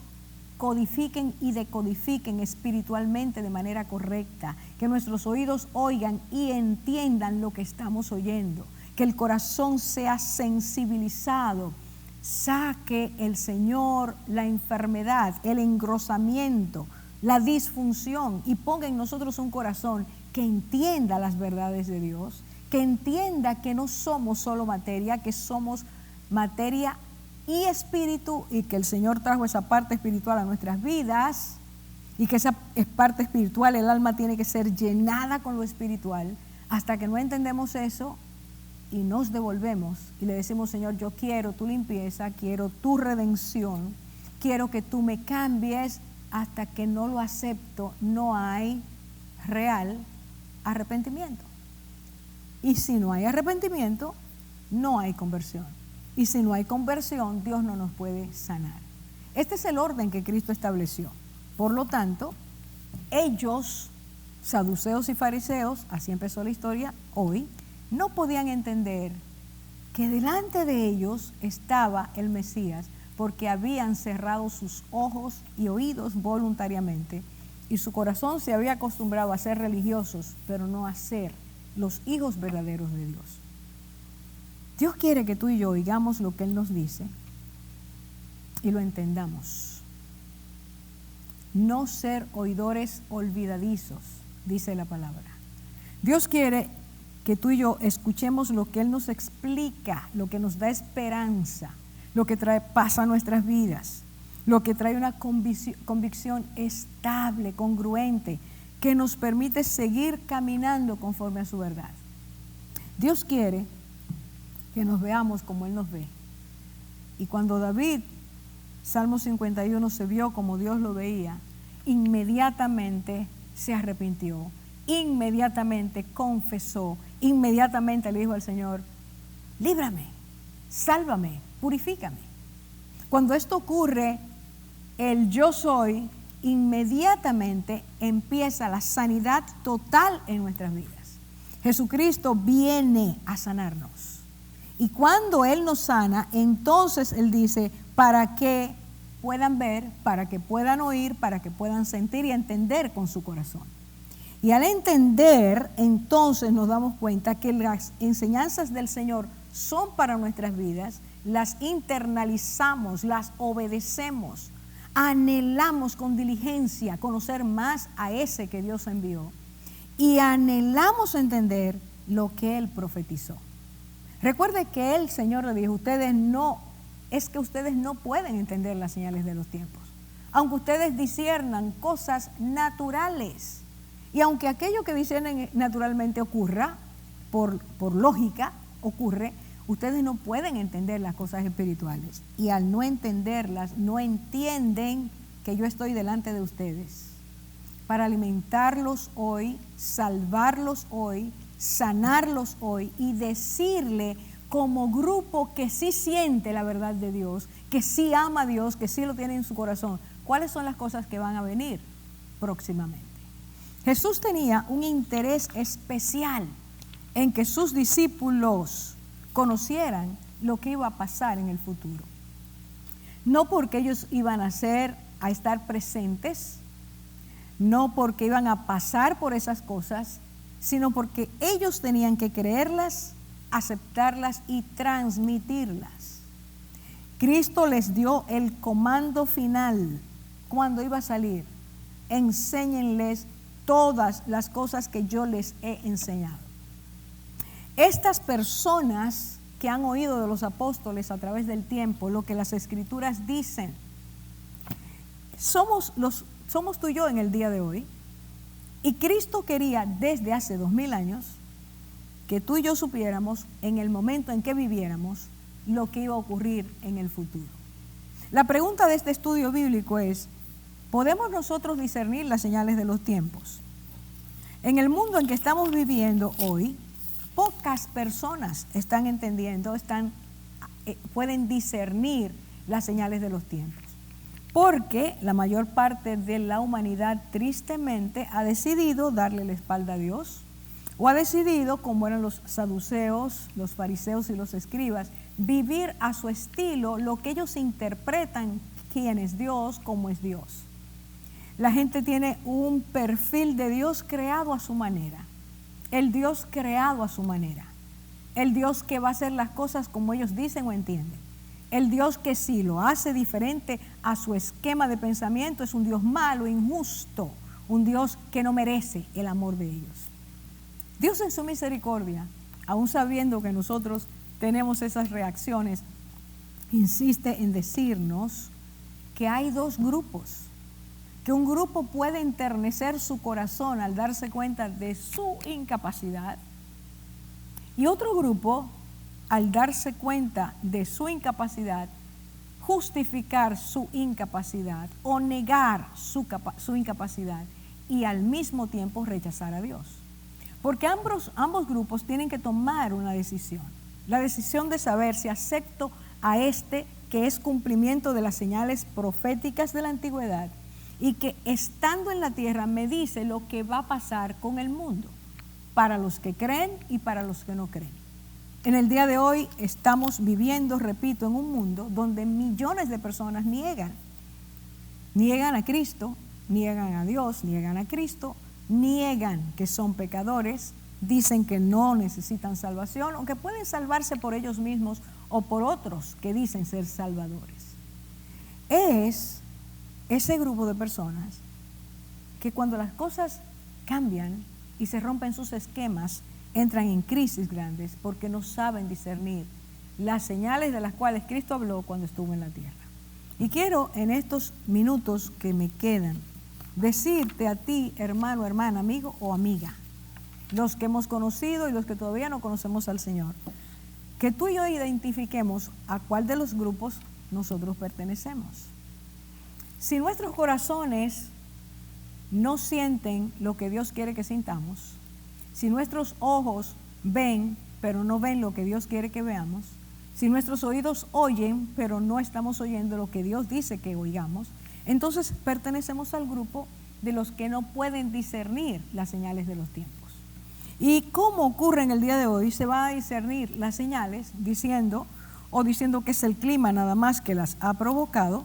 codifiquen y decodifiquen espiritualmente de manera correcta, que nuestros oídos oigan y entiendan lo que estamos oyendo, que el corazón sea sensibilizado, saque el Señor la enfermedad, el engrosamiento, la disfunción y ponga en nosotros un corazón que entienda las verdades de Dios, que entienda que no somos solo materia, que somos materia y espíritu, y que el Señor trajo esa parte espiritual a nuestras vidas, y que esa parte espiritual, el alma tiene que ser llenada con lo espiritual. Hasta que no entendemos eso, y nos devolvemos y le decimos, Señor, yo quiero tu limpieza, quiero tu redención, quiero que tú me cambies, hasta que no lo acepto, no hay real arrepentimiento. Y si no hay arrepentimiento, no hay conversión. Y si no hay conversión, Dios no nos puede sanar. Este es el orden que Cristo estableció. Por lo tanto, ellos, saduceos y fariseos, así empezó la historia hoy, no podían entender que delante de ellos estaba el Mesías, porque habían cerrado sus ojos y oídos voluntariamente, y su corazón se había acostumbrado a ser religiosos, pero no a ser los hijos verdaderos de Dios. Dios quiere que tú y yo oigamos lo que Él nos dice y lo entendamos. No ser oidores olvidadizos, dice la palabra. Dios quiere que tú y yo escuchemos lo que Él nos explica, lo que nos da esperanza, lo que trae paz a nuestras vidas, lo que trae una convicción estable, congruente, que nos permite seguir caminando conforme a su verdad. Dios quiere que nos veamos como Él nos ve. Y cuando David, Salmo 51, se vio como Dios lo veía, inmediatamente se arrepintió, inmediatamente confesó, inmediatamente le dijo al Señor, líbrame, sálvame, purifícame. Cuando esto ocurre, el yo soy, inmediatamente empieza la sanidad total en nuestras vidas. Jesucristo viene a sanarnos. Y cuando Él nos sana, entonces Él dice, para que puedan ver, para que puedan oír, para que puedan sentir y entender con su corazón. Y al entender, entonces nos damos cuenta que las enseñanzas del Señor son para nuestras vidas, las internalizamos, las obedecemos, anhelamos con diligencia conocer más a ese que Dios envió y anhelamos entender lo que Él profetizó. Recuerde que el Señor le dijo, ustedes no pueden entender las señales de los tiempos, aunque ustedes disciernan cosas naturales. Y aunque aquello que disciernen naturalmente ocurra, por lógica ocurre, ustedes no pueden entender las cosas espirituales. Y al no entenderlas, no entienden que yo estoy delante de ustedes para alimentarlos hoy, salvarlos hoy, sanarlos hoy y decirle como grupo que sí siente la verdad de Dios, que sí ama a Dios, que sí lo tiene en su corazón, cuáles son las cosas que van a venir próximamente. Jesús tenía un interés especial en que sus discípulos conocieran lo que iba a pasar en el futuro. No porque ellos iban a estar presentes, no porque iban a pasar por esas cosas, sino porque ellos tenían que creerlas, aceptarlas y transmitirlas. Cristo les dio el comando final cuando iba a salir: enséñenles todas las cosas que yo les he enseñado. Estas personas que han oído de los apóstoles a través del tiempo lo que las Escrituras dicen, somos tú y yo en el día de hoy. Y Cristo quería desde hace 2000 años que tú y yo supiéramos en el momento en que viviéramos lo que iba a ocurrir en el futuro. La pregunta de este estudio bíblico es: ¿podemos nosotros discernir las señales de los tiempos? En el mundo en que estamos viviendo hoy, pocas personas están entendiendo, pueden discernir las señales de los tiempos. Porque la mayor parte de la humanidad tristemente ha decidido darle la espalda a Dios, o ha decidido, como eran los saduceos, los fariseos y los escribas, vivir a su estilo lo que ellos interpretan quién es Dios, cómo es Dios. La gente tiene un perfil de Dios creado a su manera, el Dios creado a su manera, el Dios que va a hacer las cosas como ellos dicen o entienden. El Dios que si lo hace diferente a su esquema de pensamiento es un Dios malo, injusto, un Dios que no merece el amor de ellos. Dios en su misericordia, aún sabiendo que nosotros tenemos esas reacciones, insiste en decirnos que hay dos grupos, que un grupo puede enternecer su corazón al darse cuenta de su incapacidad y otro grupo al darse cuenta de su incapacidad, justificar su incapacidad o negar su incapacidad y al mismo tiempo rechazar a Dios. Porque ambos grupos tienen que tomar una decisión. La decisión de saber si acepto a este que es cumplimiento de las señales proféticas de la antigüedad y que estando en la tierra me dice lo que va a pasar con el mundo, para los que creen y para los que no creen. En el día de hoy estamos viviendo, repito, en un mundo donde millones de personas niegan a Cristo, niegan a Dios, niegan a Cristo, niegan que son pecadores, dicen que no necesitan salvación, aunque pueden salvarse por ellos mismos o por otros que dicen ser salvadores. Es ese grupo de personas que cuando las cosas cambian y se rompen sus esquemas, entran en crisis grandes porque no saben discernir las señales de las cuales Cristo habló cuando estuvo en la tierra. Y quiero en estos minutos que me quedan decirte a ti, hermano, hermana, amigo o amiga, los que hemos conocido y los que todavía no conocemos al Señor, que tú y yo identifiquemos a cuál de los grupos nosotros pertenecemos. Si nuestros corazones no sienten lo que Dios quiere que sintamos, si nuestros ojos ven, pero no ven lo que Dios quiere que veamos, si nuestros oídos oyen, pero no estamos oyendo lo que Dios dice que oigamos, entonces pertenecemos al grupo de los que no pueden discernir las señales de los tiempos. ¿Y cómo ocurre en el día de hoy? Se va a discernir las señales diciendo que es el clima nada más que las ha provocado,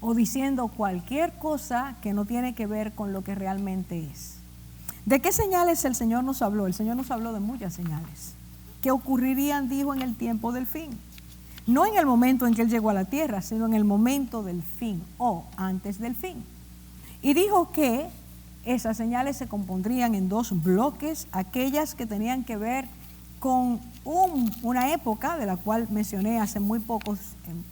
o diciendo cualquier cosa que no tiene que ver con lo que realmente es. ¿De qué señales el Señor nos habló? El Señor nos habló de muchas señales que ocurrirían, dijo, en el tiempo del fin. No en el momento en que Él llegó a la tierra, sino en el momento del fin o antes del fin. Y dijo que esas señales se compondrían en dos bloques, aquellas que tenían que ver con una época de la cual mencioné hace muy pocos en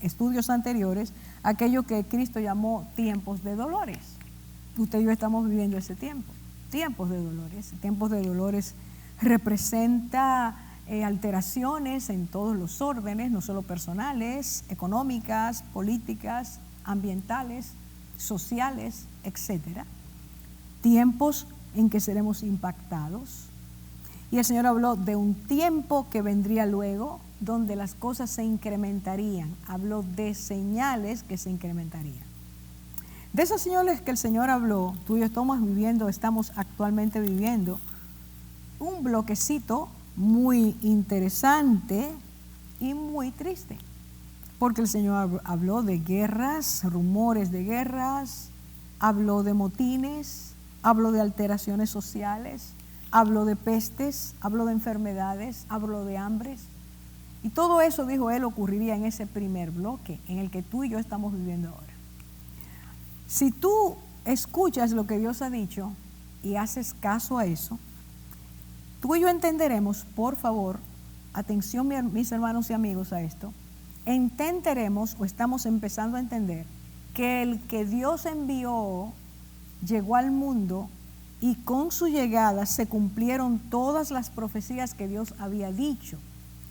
estudios anteriores, aquello que Cristo llamó tiempos de dolores. Usted y yo estamos viviendo ese tiempo, tiempos de dolores. Tiempos de dolores representa alteraciones en todos los órdenes, no solo personales, económicas, políticas, ambientales, sociales, etcétera. Tiempos en que seremos impactados. Y el Señor habló de un tiempo que vendría luego, donde las cosas se incrementarían. Habló de señales que se incrementarían. De esas señales que el Señor habló, tú y yo estamos actualmente viviendo un bloquecito muy interesante y muy triste. Porque el Señor habló de guerras, rumores de guerras, habló de motines, habló de alteraciones sociales, habló de pestes, habló de enfermedades, habló de hambres. Y todo eso, dijo Él, ocurriría en ese primer bloque en el que tú y yo estamos viviendo ahora. Si tú escuchas lo que Dios ha dicho y haces caso a eso, tú y yo entenderemos, por favor, atención mis hermanos y amigos a esto, entenderemos o estamos empezando a entender que el que Dios envió llegó al mundo y con su llegada se cumplieron todas las profecías que Dios había dicho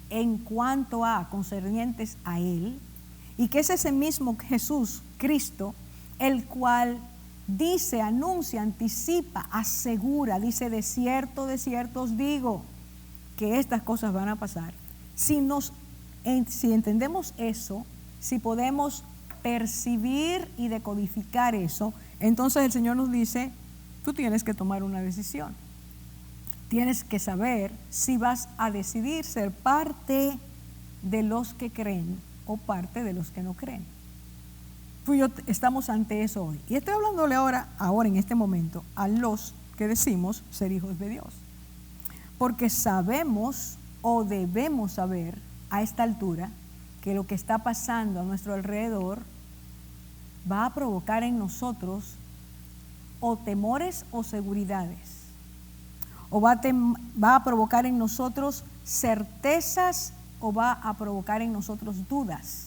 en cuanto a concernientes a Él, y que es ese mismo Jesús, Cristo, el cual dice, anuncia, anticipa, asegura, dice, de cierto os digo que estas cosas van a pasar. Si entendemos eso, si podemos percibir y decodificar eso, entonces el Señor nos dice, tú tienes que tomar una decisión. Tienes que saber si vas a decidir ser parte de los que creen o parte de los que no creen. Tú y yo estamos ante eso hoy. Y estoy hablándole ahora en este momento, a los que decimos ser hijos de Dios. Porque sabemos o debemos saber a esta altura que lo que está pasando a nuestro alrededor va a provocar en nosotros o temores o seguridades. O va a provocar en nosotros certezas o va a provocar en nosotros dudas.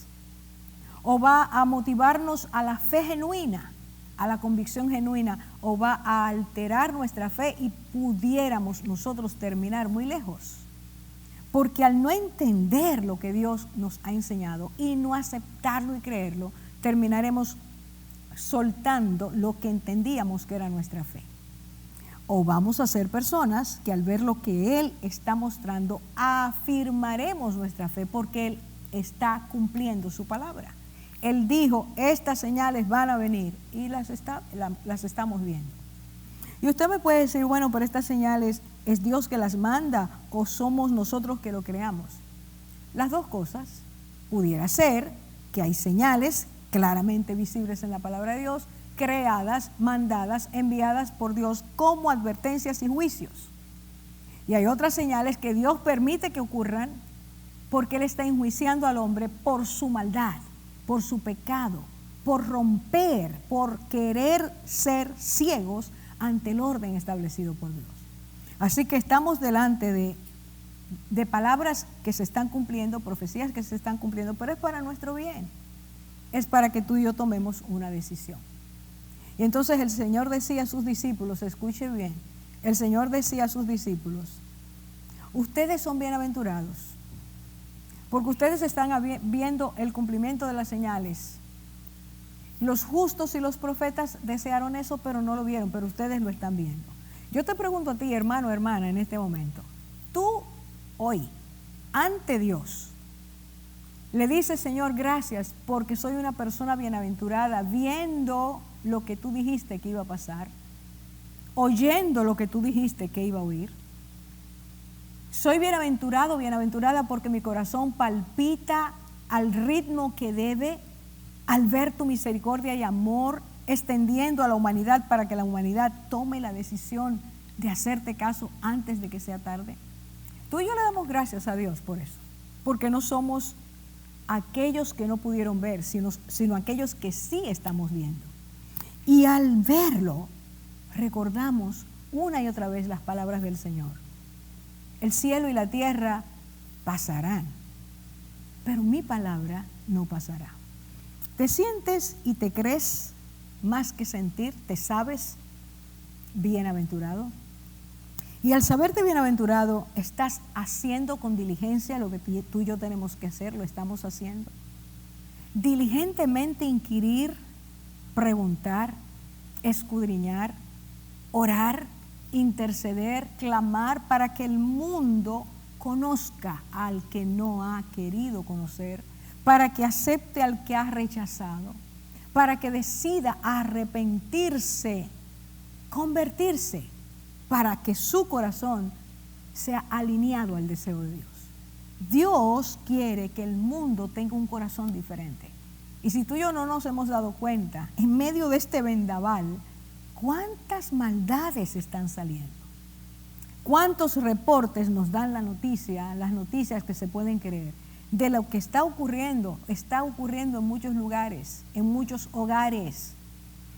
O va a motivarnos a la fe genuina, a la convicción genuina, o va a alterar nuestra fe y pudiéramos nosotros terminar muy lejos. Porque al no entender lo que Dios nos ha enseñado y no aceptarlo y creerlo, terminaremos soltando lo que entendíamos que era nuestra fe. O vamos a ser personas que al ver lo que Él está mostrando, afirmaremos nuestra fe porque Él está cumpliendo su palabra. Él dijo, estas señales van a venir y las estamos viendo. Y usted me puede decir, bueno, pero estas señales, ¿es Dios que las manda o somos nosotros que lo creamos? Las dos cosas. Pudiera ser que hay señales claramente visibles en la palabra de Dios, creadas, mandadas, enviadas por Dios como advertencias y juicios. Y hay otras señales que Dios permite que ocurran porque Él está enjuiciando al hombre por su maldad, por su pecado, por romper, por querer ser ciegos ante el orden establecido por Dios. Así que estamos delante de palabras que se están cumpliendo, profecías que se están cumpliendo, pero es para nuestro bien. Es para que tú y yo tomemos una decisión. Y entonces el Señor decía a sus discípulos, escuche bien, el Señor decía a sus discípulos, ustedes son bienaventurados, porque ustedes están viendo el cumplimiento de las señales. Los justos y los profetas desearon eso, pero no lo vieron, pero ustedes lo están viendo. Yo te pregunto a ti, hermano o hermana, en este momento, tú hoy, ante Dios, le dices, Señor, gracias porque soy una persona bienaventurada, viendo lo que tú dijiste que iba a pasar, oyendo lo que tú dijiste que iba a oír. Soy bienaventurado, bienaventurada porque mi corazón palpita al ritmo que debe al ver tu misericordia y amor extendiendo a la humanidad para que la humanidad tome la decisión de hacerte caso antes de que sea tarde. Tú y yo le damos gracias a Dios por eso, porque no somos aquellos que no pudieron ver, sino aquellos que sí estamos viendo. Y al verlo, recordamos una y otra vez las palabras del Señor. El cielo y la tierra pasarán, pero mi palabra no pasará. ¿Te sientes y te crees más que sentir? ¿Te sabes bienaventurado? Y al saberte bienaventurado, ¿estás haciendo con diligencia lo que tú y yo tenemos que hacer? ¿Lo estamos haciendo? Diligentemente inquirir, preguntar, escudriñar, orar, interceder, clamar para que el mundo conozca al que no ha querido conocer, para que acepte al que ha rechazado, para que decida arrepentirse, convertirse, para que su corazón sea alineado al deseo de Dios. Dios quiere que el mundo tenga un corazón diferente. Y si tú y yo no nos hemos dado cuenta, en medio de este vendaval, ¿cuántas maldades están saliendo? ¿Cuántos reportes nos dan la noticia, las noticias que se pueden creer, de lo que está ocurriendo en muchos lugares, en muchos hogares?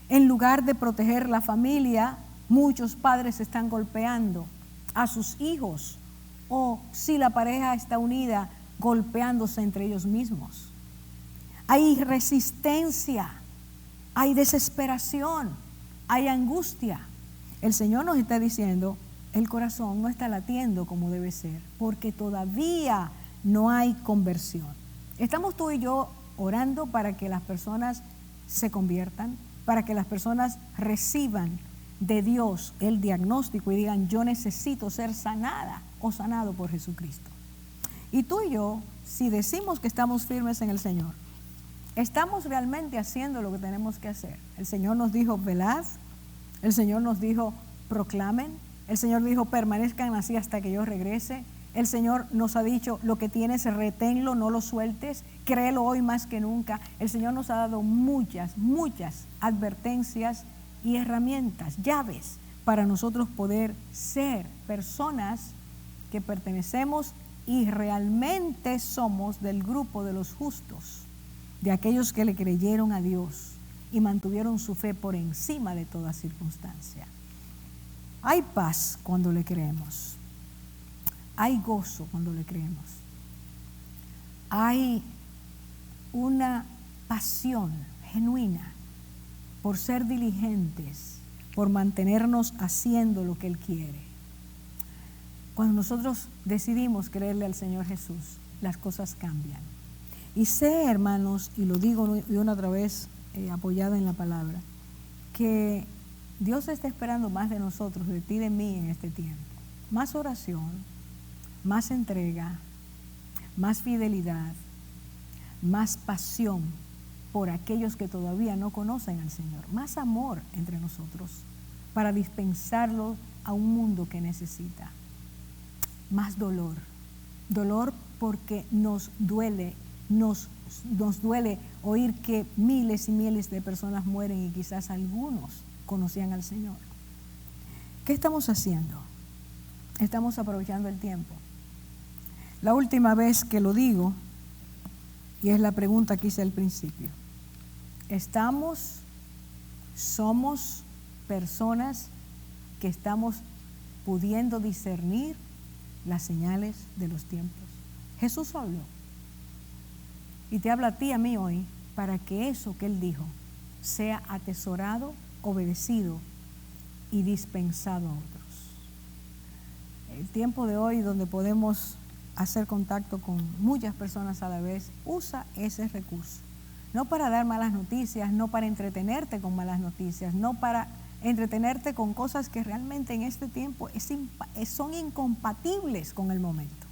En lugar de proteger la familia, muchos padres están golpeando a sus hijos, o si la pareja está unida, golpeándose entre ellos mismos. Hay resistencia, hay desesperación, hay angustia. El Señor nos está diciendo, el corazón no está latiendo como debe ser, porque todavía no hay conversión. Estamos tú y yo orando para que las personas se conviertan, para que las personas reciban de Dios el diagnóstico y digan, yo necesito ser sanada o sanado por Jesucristo. Y tú y yo, si decimos que estamos firmes en el Señor, estamos realmente haciendo lo que tenemos que hacer. El Señor nos dijo, velad. El Señor nos dijo, proclamen. El Señor dijo, permanezcan así hasta que yo regrese. El Señor nos ha dicho, lo que tienes, reténlo, no lo sueltes, créelo hoy más que nunca. El Señor nos ha dado muchas advertencias y herramientas, llaves, para nosotros poder ser personas que pertenecemos y realmente somos del grupo de los justos, de aquellos que le creyeron a Dios y mantuvieron su fe por encima de toda circunstancia. Hay paz cuando le creemos. Hay gozo cuando le creemos. Hay una pasión genuina por ser diligentes, por mantenernos haciendo lo que Él quiere. Cuando nosotros decidimos creerle al Señor Jesús, las cosas cambian. Y sé, hermanos, y lo digo una otra vez, apoyado en la palabra, que Dios está esperando más de nosotros, de ti y de mí en este tiempo. Más oración, más entrega, más fidelidad, más pasión por aquellos que todavía no conocen al Señor, más amor entre nosotros para dispensarlo a un mundo que necesita. Más dolor, dolor porque nos duele oír que miles y miles de personas mueren y quizás algunos conocían al Señor. ¿Qué estamos haciendo? Estamos aprovechando el tiempo. La última vez que lo digo, y es la pregunta que hice al principio, somos personas que estamos pudiendo discernir las señales de los tiempos. Jesús habló y te habla a ti y a mí hoy para que eso que Él dijo sea atesorado, obedecido y dispensado a otros. El tiempo de hoy, donde podemos hacer contacto con muchas personas a la vez, usa ese recurso. No para dar malas noticias, no para entretenerte con malas noticias, no para entretenerte con cosas que realmente en este tiempo son incompatibles con el momento.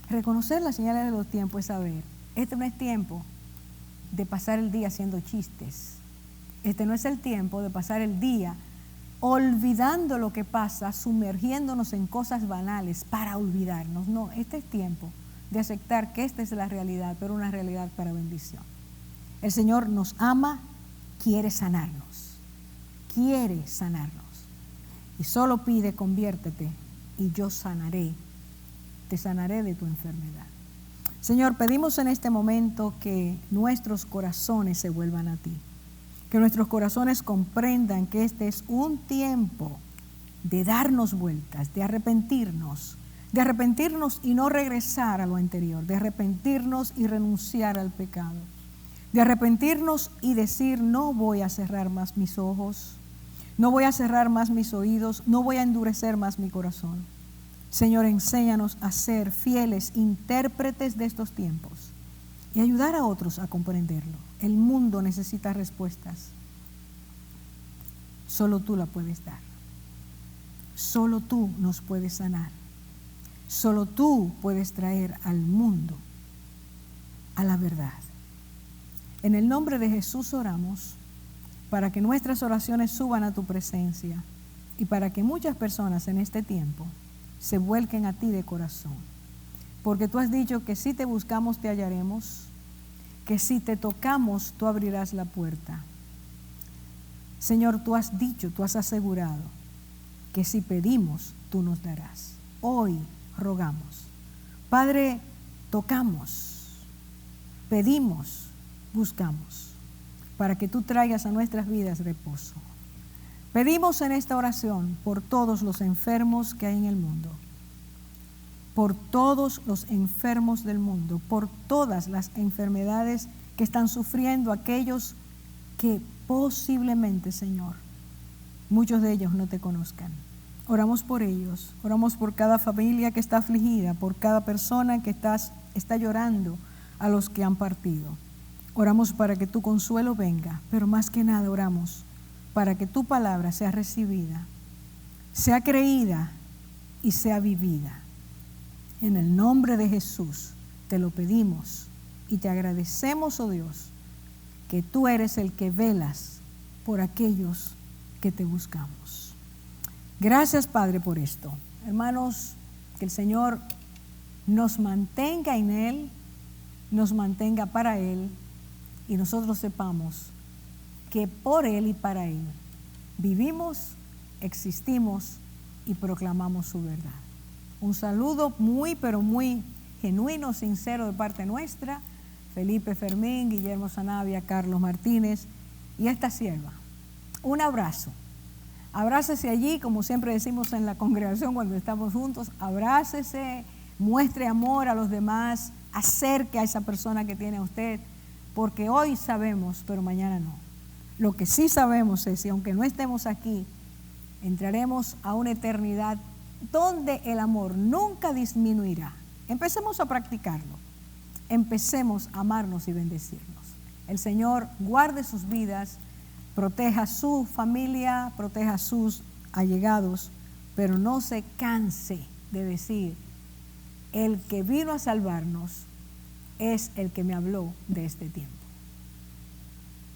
Reconocer las señales de los tiempos es saber, este no es tiempo de pasar el día haciendo chistes. Este no es el tiempo de pasar el día olvidando lo que pasa, sumergiéndonos en cosas banales para olvidarnos. No, este es tiempo de aceptar que esta es la realidad, pero una realidad para bendición. El Señor nos ama, quiere sanarnos. Quiere sanarnos. Y solo pide, conviértete y yo te sanaré de tu enfermedad. Señor, pedimos en este momento que nuestros corazones se vuelvan a ti. Que nuestros corazones comprendan que este es un tiempo de darnos vueltas, de arrepentirnos y no regresar a lo anterior, de arrepentirnos y renunciar al pecado, de arrepentirnos y decir, no voy a cerrar más mis ojos, no voy a cerrar más mis oídos, no voy a endurecer más mi corazón. Señor, enséñanos a ser fieles intérpretes de estos tiempos y ayudar a otros a comprenderlo. El mundo necesita respuestas. Solo tú la puedes dar. Solo tú nos puedes sanar. Solo tú puedes traer al mundo a la verdad. En el nombre de Jesús oramos para que nuestras oraciones suban a tu presencia y para que muchas personas en este tiempo se vuelquen a ti de corazón. Porque tú has dicho que si te buscamos te hallaremos, que si te tocamos tú abrirás la puerta. Señor, tú has dicho, tú has asegurado que si pedimos tú nos darás. Hoy rogamos. Padre, tocamos, pedimos, buscamos, para que tú traigas a nuestras vidas reposo. Pedimos en esta oración por todos los enfermos que hay en el mundo, por todos los enfermos del mundo, por todas las enfermedades que están sufriendo aquellos que posiblemente, Señor, muchos de ellos no te conozcan. Oramos por ellos, oramos por cada familia que está afligida, por cada persona que está llorando a los que han partido. Oramos para que tu consuelo venga, pero más que nada oramos para que tu palabra sea recibida, sea creída y sea vivida. En el nombre de Jesús te lo pedimos y te agradecemos, oh Dios, que tú eres el que velas por aquellos que te buscamos. Gracias, Padre, por esto. Hermanos, que el Señor nos mantenga en Él, nos mantenga para Él y nosotros sepamos que por Él y para Él vivimos, existimos y proclamamos su verdad. Un saludo muy, pero muy genuino, sincero de parte nuestra, Felipe Fermín, Guillermo Sanabia, Carlos Martínez y esta sierva. Un abrazo. Abrácese allí, como siempre decimos en la congregación cuando estamos juntos, abrácese, muestre amor a los demás, acerque a esa persona que tiene a usted, porque hoy sabemos, pero mañana no. Lo que sí sabemos es que aunque no estemos aquí, entraremos a una eternidad donde el amor nunca disminuirá. Empecemos a practicarlo. Empecemos a amarnos y bendecirnos. El Señor guarde sus vidas, proteja su familia, proteja a sus allegados, pero no se canse de decir, el que vino a salvarnos es el que me habló de este tiempo.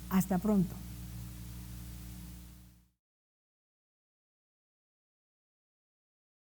Hasta pronto.